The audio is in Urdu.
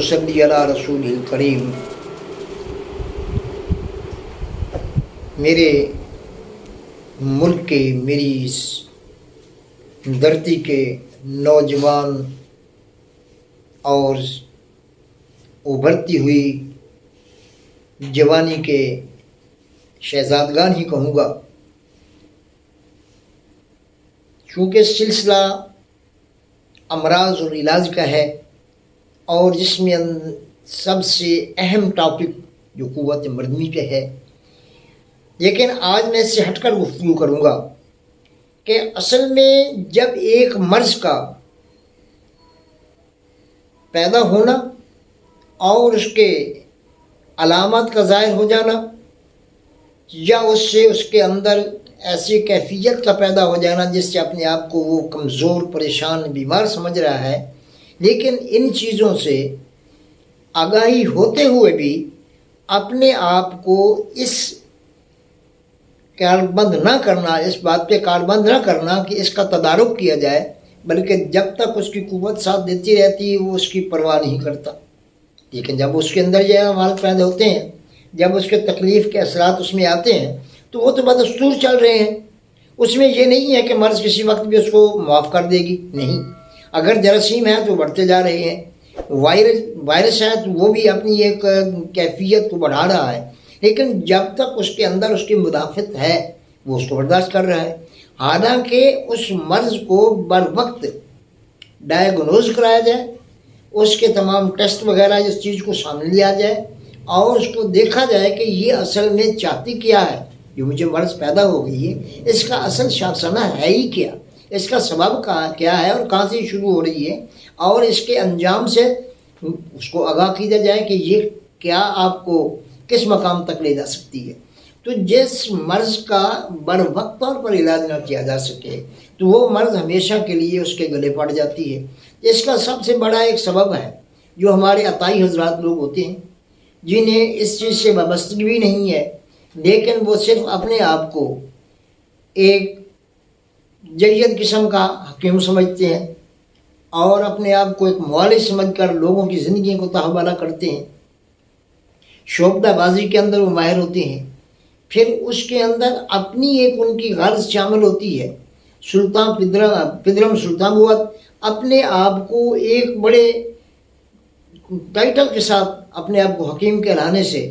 صلی علی رسول کریم۔ میرے ملک کے، میری اس دھرتی کے نوجوان اور ابھرتی ہوئی جوانی کے شہزادگان ہی کہوں گا، چونکہ سلسلہ امراض اور علاج کا ہے اور جس میں سب سے اہم ٹاپک جو قوت مردمی پہ ہے، لیکن آج میں اس سے ہٹ کر گفتگو کروں گا کہ اصل میں جب ایک مرض کا پیدا ہونا اور اس کے علامات کا ظاہر ہو جانا، یا اس سے اس کے اندر ایسی کیفیت کا پیدا ہو جانا جس سے اپنے آپ کو وہ کمزور، پریشان، بیمار سمجھ رہا ہے، لیکن ان چیزوں سے آگاہی ہوتے ہوئے بھی اپنے آپ کو اس کاربند نہ کرنا، اس بات پہ کاربند نہ کرنا کہ اس کا تدارک کیا جائے، بلکہ جب تک اس کی قوت ساتھ دیتی رہتی ہے وہ اس کی پرواہ نہیں کرتا۔ لیکن جب اس کے اندر یہ حالات پیدا ہوتے ہیں، جب اس کے تکلیف کے اثرات اس میں آتے ہیں، تو وہ تو بدستور چل رہے ہیں۔ اس میں یہ نہیں ہے کہ مرض کسی وقت بھی اس کو معاف کر دے گی، نہیں۔ اگر جراثیم ہے تو بڑھتے جا رہے ہیں، وائرس ہے تو وہ بھی اپنی ایک کیفیت کو بڑھا رہا ہے، لیکن جب تک اس کے اندر اس کی مدافعت ہے وہ اس کو برداشت کر رہا ہے۔ حالانکہ اس مرض کو بر وقت ڈائیگنوز کرایا جائے، اس کے تمام ٹیسٹ وغیرہ اس چیز کو سامنے لیا جائے اور اس کو دیکھا جائے کہ یہ اصل میں چاہتی کیا ہے، جو مجھے مرض پیدا ہو گئی ہے، اس کا اصل شاخسانہ ہے ہی کیا، اس کا سبب کیا ہے اور کہاں سے شروع ہو رہی ہے، اور اس کے انجام سے اس کو آگاہ کیا جائے کہ یہ کیا آپ کو کس مقام تک لے جا سکتی ہے۔ تو جس مرض کا بر وقت طور پر علاج نہ کیا جا سکے تو وہ مرض ہمیشہ کے لیے اس کے گلے پڑ جاتی ہے۔ اس کا سب سے بڑا ایک سبب ہے جو ہمارے عطائی حضرات لوگ ہوتے ہیں، جنہیں اس چیز سے وابستگی بھی نہیں ہے، لیکن وہ صرف اپنے آپ کو ایک جید قسم کا حکیم سمجھتے ہیں اور اپنے آپ کو ایک معالج سمجھ کر لوگوں کی زندگی کو تہبالہ کرتے ہیں۔ شعبدہ بازی کے اندر وہ ماہر ہوتے ہیں، پھر اس کے اندر اپنی ایک ان کی غرض شامل ہوتی ہے۔ سلطان پدرم سلطان بوت اپنے آپ کو ایک بڑے ٹائٹل کے ساتھ اپنے آپ کو حکیم کہلانے سے